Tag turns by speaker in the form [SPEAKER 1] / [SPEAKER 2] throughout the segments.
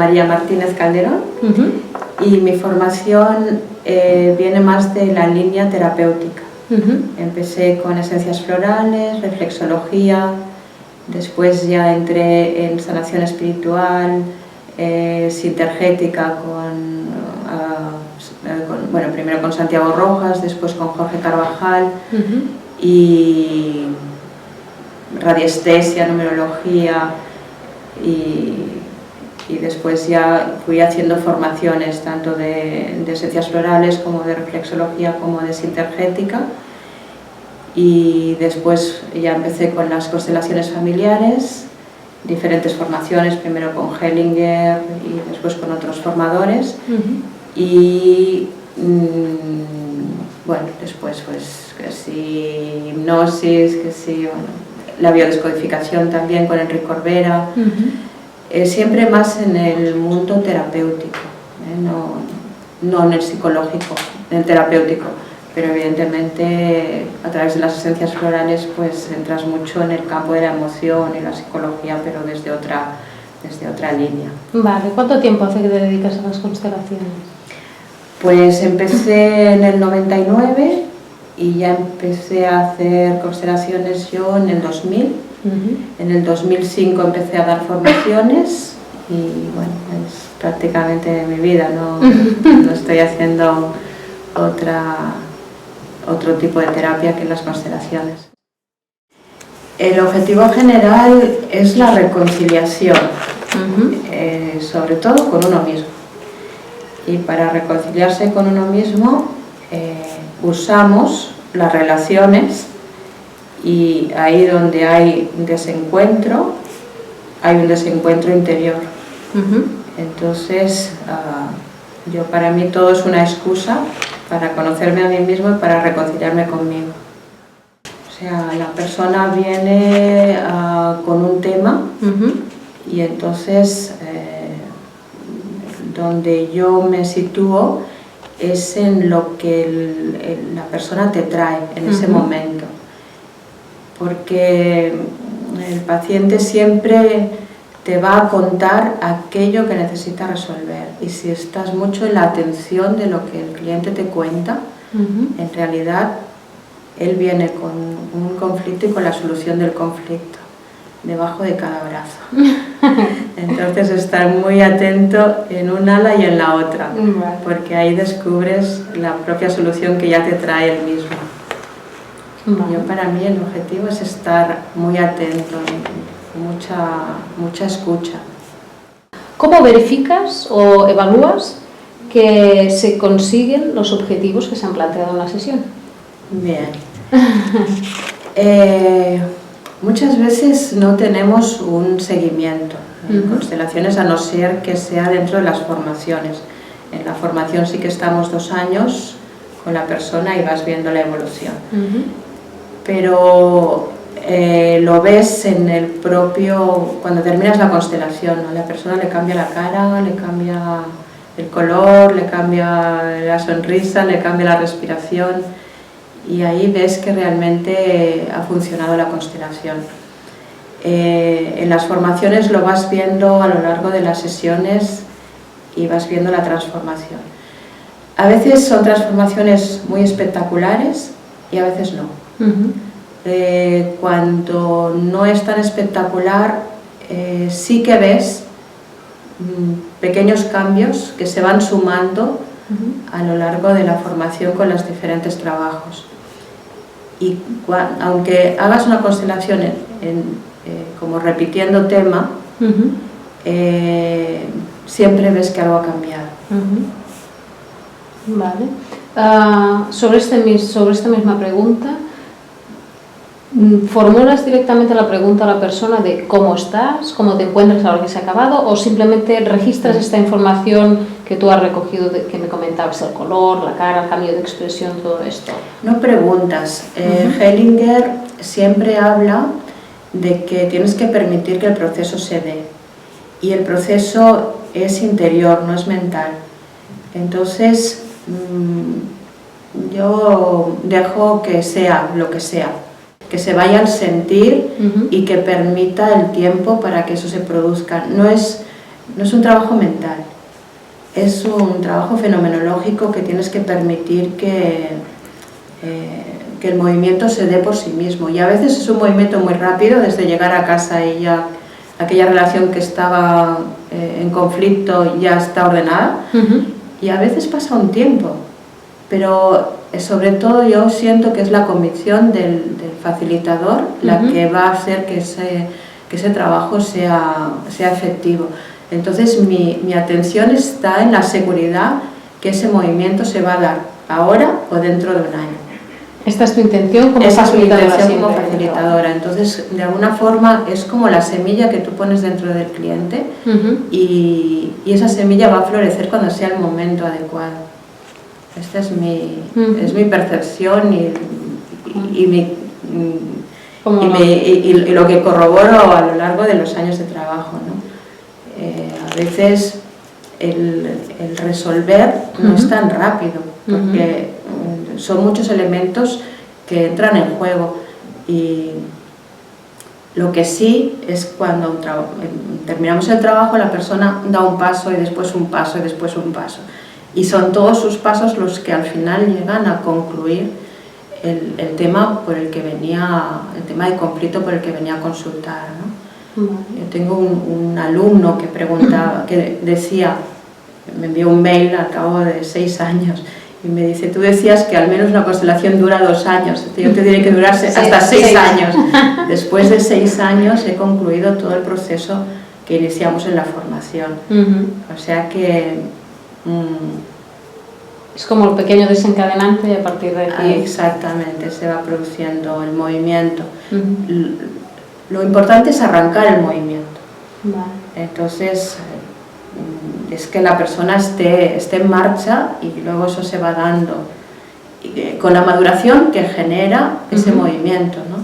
[SPEAKER 1] María Martínez Calderón y mi formación viene más de la línea terapéutica. Empecé con esencias florales, reflexología, después ya entré en sanación espiritual, sintergética bueno, primero con Santiago Rojas, después con Jorge Carvajal y radiestesia, numerología y después ya fui haciendo formaciones tanto de esencias florales como de reflexología como de sintergética y después ya empecé con las constelaciones familiares, diferentes formaciones, primero con Hellinger y después con otros formadores y bueno, después pues que sí hipnosis, que sí, bueno, la biodescodificación también con Enrique Corbera, siempre más en el mundo terapéutico, no en el psicológico, en el terapéutico, pero evidentemente a través de las esencias florales pues entras mucho en el campo de la emoción y la psicología, pero desde otra línea.
[SPEAKER 2] Vale, ¿cuánto tiempo hace que te dedicas a las constelaciones?
[SPEAKER 1] Pues empecé en el 99 y ya empecé a hacer constelaciones yo en el 2000. En el 2005 empecé a dar formaciones y bueno, es prácticamente mi vida, no estoy haciendo otro tipo de terapia que las constelaciones. El objetivo general es la reconciliación, sobre todo con uno mismo. Y para reconciliarse con uno mismo usamos las relaciones y ahí donde hay desencuentro, hay un desencuentro interior. Entonces, para mí todo es una excusa para conocerme a mí mismo y para reconciliarme conmigo. O sea, la persona viene con un tema y entonces donde yo me sitúo es en lo que la persona te trae en ese momento. Porque el paciente siempre te va a contar aquello que necesita resolver y si estás mucho en la atención de lo que el cliente te cuenta, en realidad él viene con un conflicto y con la solución del conflicto debajo de cada brazo. Entonces estar muy atento en un ala y en la otra, porque ahí descubres la propia solución que ya te trae él mismo. Para mí el objetivo es estar muy atento, mucha escucha.
[SPEAKER 2] ¿Cómo verificas o evalúas que se consiguen los objetivos que se han planteado en la sesión?
[SPEAKER 1] Bien. Muchas veces no tenemos un seguimiento en constelaciones, a no ser que sea dentro de las formaciones. En la formación sí que estamos 2 años con la persona y vas viendo la evolución. Pero lo ves en el propio, cuando terminas la constelación, ¿no? La persona le cambia la cara, le cambia el color, le cambia la sonrisa, le cambia la respiración y ahí ves que realmente ha funcionado la constelación. En las formaciones lo vas viendo a lo largo de las sesiones y vas viendo la transformación. A veces son transformaciones muy espectaculares y a veces no. Cuando no es tan espectacular, sí que ves pequeños cambios que se van sumando a lo largo de la formación con los diferentes trabajos. Y aunque hagas una constelación como repitiendo tema, siempre ves que algo ha cambiado.
[SPEAKER 2] Vale. Sobre esta misma pregunta, ¿formulas directamente la pregunta a la persona de cómo estás, cómo te encuentras ahora que se ha acabado, o simplemente registras esta información que tú has recogido, que me comentabas, el color, la cara, el cambio de expresión, todo esto?
[SPEAKER 1] No preguntas. Hellinger siempre habla de que tienes que permitir que el proceso se dé, y el proceso es interior, no es mental. Entonces yo dejo que sea lo que sea, que se vaya al sentir y que permita el tiempo para que eso se produzca. No es no es un trabajo mental, es un trabajo fenomenológico que tienes que permitir que el movimiento se dé por sí mismo. Y a veces es un movimiento muy rápido, desde llegar a casa y ya aquella relación que estaba en conflicto ya está ordenada, y a veces pasa un tiempo, pero sobre todo yo siento que es la convicción del facilitador la que va a hacer que ese trabajo sea efectivo. Entonces mi atención está en la seguridad que ese movimiento se va a dar ahora o dentro de un año.
[SPEAKER 2] Esta es tu intención como facilitadora.
[SPEAKER 1] Esa es mi intención como facilitadora. Entonces, de alguna forma, es como la semilla que tú pones dentro del cliente y esa semilla va a florecer cuando sea el momento adecuado. Esta es mi percepción y lo que corroboro a lo largo de los años de trabajo, ¿no? A veces el resolver no es tan rápido, porque son muchos elementos que entran en juego, y lo que sí es cuando terminamos el trabajo, la persona da un paso y después un paso y después un paso, y son todos sus pasos los que al final llegan a concluir el tema por el que venía, el tema de conflicto por el que venía a consultar, ¿no? Yo tengo un alumno que preguntaba, que decía, me envió un mail al cabo de 6 años y me dice: tú decías que al menos una constelación dura 2 años, yo te diré que durase hasta 6 años. Después de 6 años he concluido todo el proceso que iniciamos en la formación. O sea que
[SPEAKER 2] es como el pequeño desencadenante, y a partir de aquí...
[SPEAKER 1] Exactamente, se va produciendo el movimiento. Lo importante es arrancar el movimiento. Entonces, es que la persona esté en marcha, y luego eso se va dando con la maduración que genera ese movimiento, ¿no?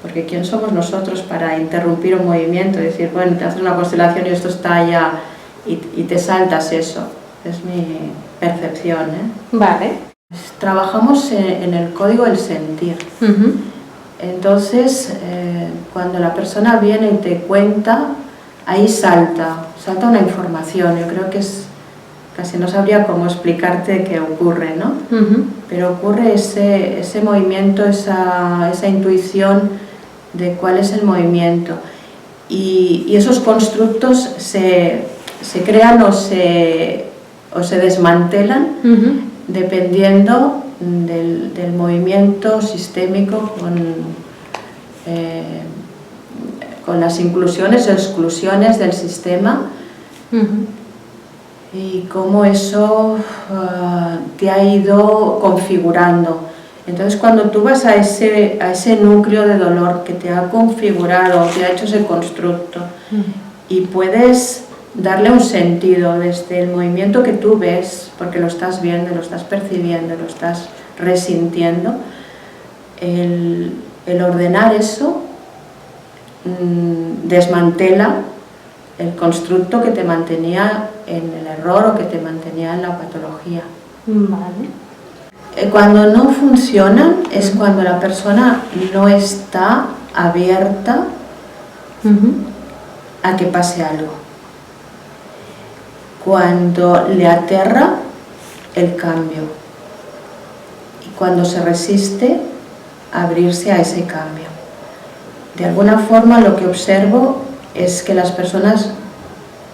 [SPEAKER 1] Porque ¿quién somos nosotros para interrumpir un movimiento? Decir, bueno, te haces una constelación y esto está ya, y te saltas eso. Es mi percepción, ¿eh?
[SPEAKER 2] Vale.
[SPEAKER 1] Trabajamos en el código del sentir. Entonces, cuando la persona viene y te cuenta, ahí salta una información. Yo creo que casi no sabría cómo explicarte qué ocurre, ¿no? Pero ocurre ese movimiento, esa intuición de cuál es el movimiento. Y esos constructos se crean o se desmantelan dependiendo del movimiento sistémico con las inclusiones o exclusiones del sistema, y cómo eso te ha ido configurando. Entonces, cuando tú vas a ese núcleo de dolor que te ha configurado, te ha hecho ese constructo, y puedes darle un sentido desde el movimiento que tú ves, porque lo estás viendo, lo estás percibiendo, lo estás resintiendo, el ordenar eso desmantela el constructo que te mantenía en el error o que te mantenía en la patología. Cuando no funcionan es cuando la persona no está abierta a que pase algo. Cuando le aterra el cambio y cuando se resiste a abrirse a ese cambio. De alguna forma, lo que observo es que las personas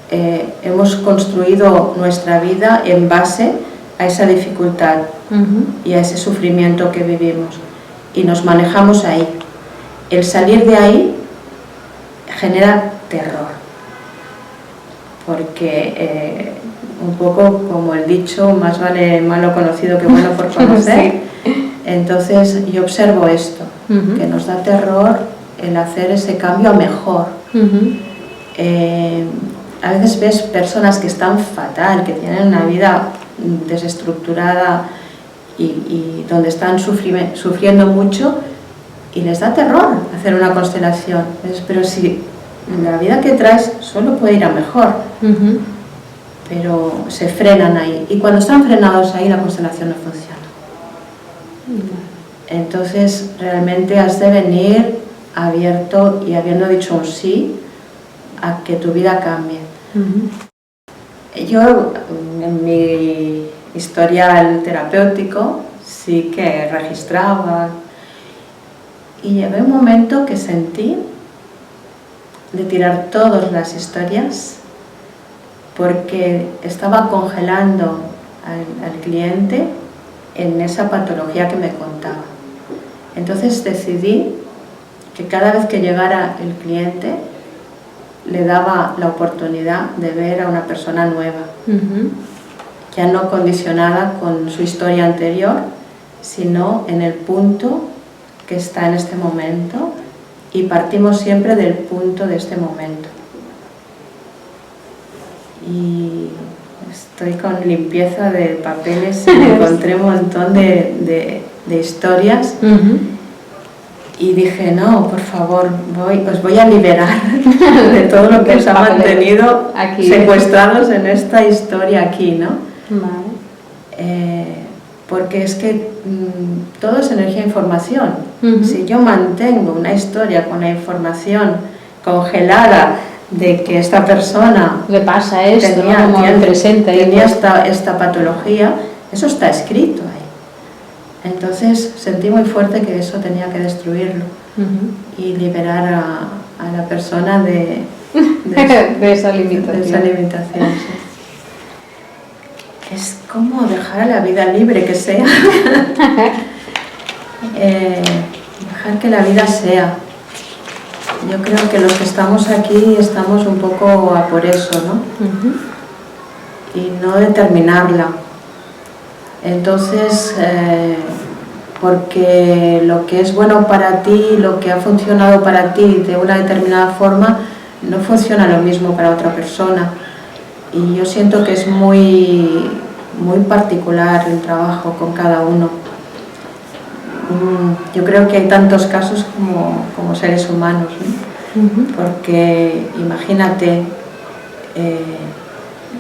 [SPEAKER 1] hemos construido nuestra vida en base a esa dificultad y a ese sufrimiento que vivimos, y nos manejamos ahí. El salir de ahí genera terror, porque un poco como el dicho, más vale malo conocido que bueno por conocer. Entonces yo observo esto, que nos da terror el hacer ese cambio a mejor. A veces ves personas que están fatal, que tienen una vida desestructurada y donde están sufriendo mucho, y les da terror hacer una constelación. Pero si la vida que traes solo puede ir a mejor, pero se frenan ahí, y cuando están frenados ahí la constelación no funciona. Entonces realmente has de venir abierto y habiendo dicho un sí a que tu vida cambie. Yo, en mi historial terapéutico, sí que registraba y llegué a un momento que sentí de tirar todas las historias porque estaba congelando al cliente en esa patología que me contaba. Entonces decidí que cada vez que llegara el cliente le daba la oportunidad de ver a una persona nueva, ya no condicionada con su historia anterior, sino en el punto que está en este momento, y partimos siempre del punto de este momento. Y estoy con limpieza de papeles y encontré un montón de historias. Y dije, no, por favor, os voy a liberar de todo lo que os ha mantenido aquí, secuestrados en esta historia aquí, ¿no? Vale. Porque es que todo es energía e información. Si yo mantengo una historia con la información congelada de que esta persona
[SPEAKER 2] le pasa esto,
[SPEAKER 1] tenía esta patología, eso está escrito ahí. Entonces sentí muy fuerte que eso tenía que destruirlo y liberar a la persona de
[SPEAKER 2] esa limitación.
[SPEAKER 1] Sí. Es como dejar la vida libre que sea. Dejar que la vida sea. Yo creo que los que estamos aquí estamos un poco a por eso, ¿no? Y no determinarla. Entonces, porque lo que es bueno para ti, lo que ha funcionado para ti de una determinada forma, no funciona lo mismo para otra persona. Y yo siento que es muy particular el trabajo con cada uno. Yo creo que hay tantos casos como seres humanos, ¿no? Porque imagínate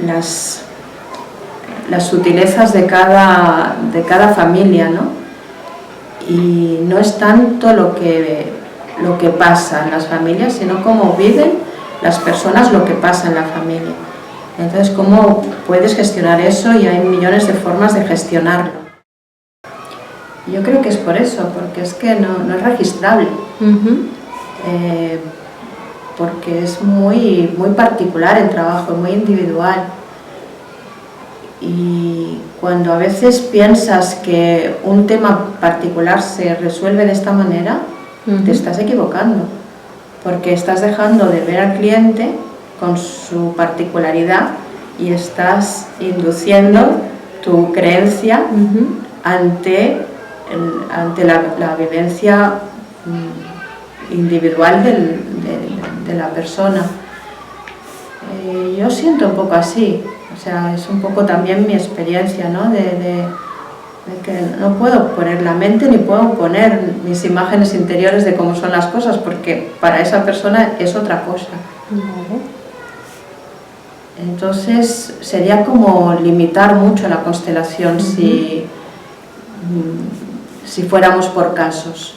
[SPEAKER 1] las sutilezas de cada familia, ¿no? Y no es tanto lo que pasa en las familias, sino cómo viven las personas lo que pasa en la familia. Entonces, ¿cómo puedes gestionar eso? Y hay millones de formas de gestionarlo. Yo creo que es por eso, porque es que no es registrable. Porque es muy particular el trabajo, muy individual. Y cuando a veces piensas que un tema particular se resuelve de esta manera, te estás equivocando, porque estás dejando de ver al cliente con su particularidad y estás induciendo tu creencia ante la vivencia individual de la persona. Yo siento un poco así, o sea, es un poco también mi experiencia, ¿no? De que no puedo poner la mente ni puedo poner mis imágenes interiores de cómo son las cosas, porque para esa persona es otra cosa. Entonces sería como limitar mucho la constelación si fuéramos por casos.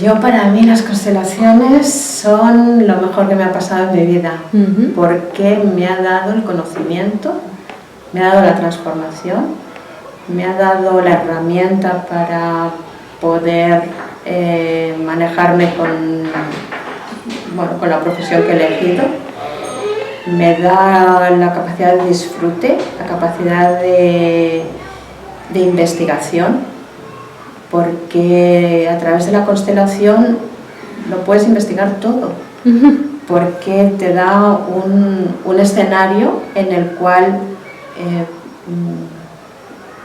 [SPEAKER 1] Yo, para mí, las constelaciones son lo mejor que me ha pasado en mi vida, porque me ha dado el conocimiento, me ha dado la transformación, me ha dado la herramienta para poder manejarme con la profesión que he elegido. Me da la capacidad de disfrute, la capacidad de investigación, porque a través de la constelación lo puedes investigar todo, porque te da un escenario en el cual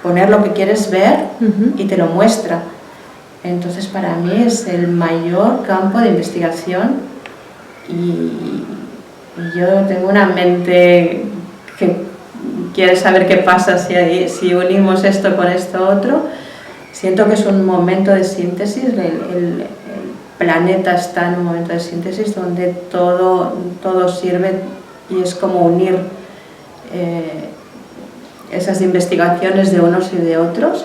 [SPEAKER 1] poner lo que quieres ver y te lo muestra. Entonces, para mí es el mayor campo de investigación y yo tengo una mente que quiere saber qué pasa si unimos esto con esto otro. Siento que es un momento de síntesis, el planeta está en un momento de síntesis donde todo sirve y es como unir esas investigaciones de unos y de otros.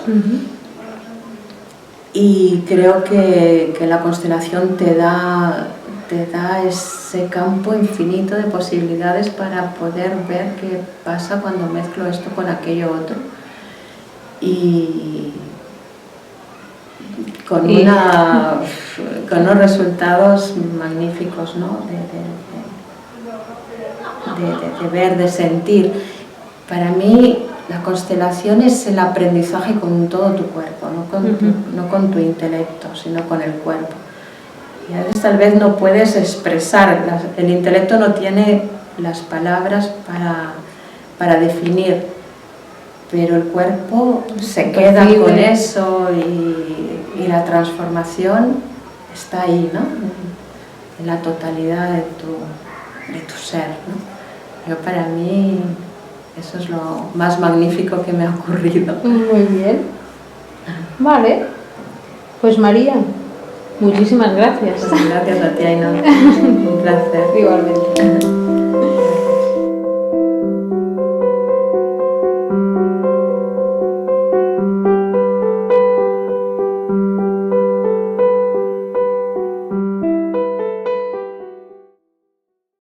[SPEAKER 1] Y creo que la constelación te da te da ese campo infinito de posibilidades para poder ver qué pasa cuando mezclo esto con aquello otro. Y con unos resultados magníficos, ¿no? De ver, de sentir. Para mí la constelación es el aprendizaje con todo tu cuerpo, no con tu intelecto, sino con el cuerpo. Y a veces tal vez no puedes expresar, el intelecto no tiene las palabras para definir, pero el cuerpo se queda con eso y la transformación está ahí, ¿no? En la totalidad de tu ser, ¿no? Para mí eso es lo más magnífico que me ha ocurrido.
[SPEAKER 2] Muy bien. Vale. Pues María, muchísimas gracias.
[SPEAKER 1] Pues gracias a ti, Ainhoa. Un placer.
[SPEAKER 2] Igualmente.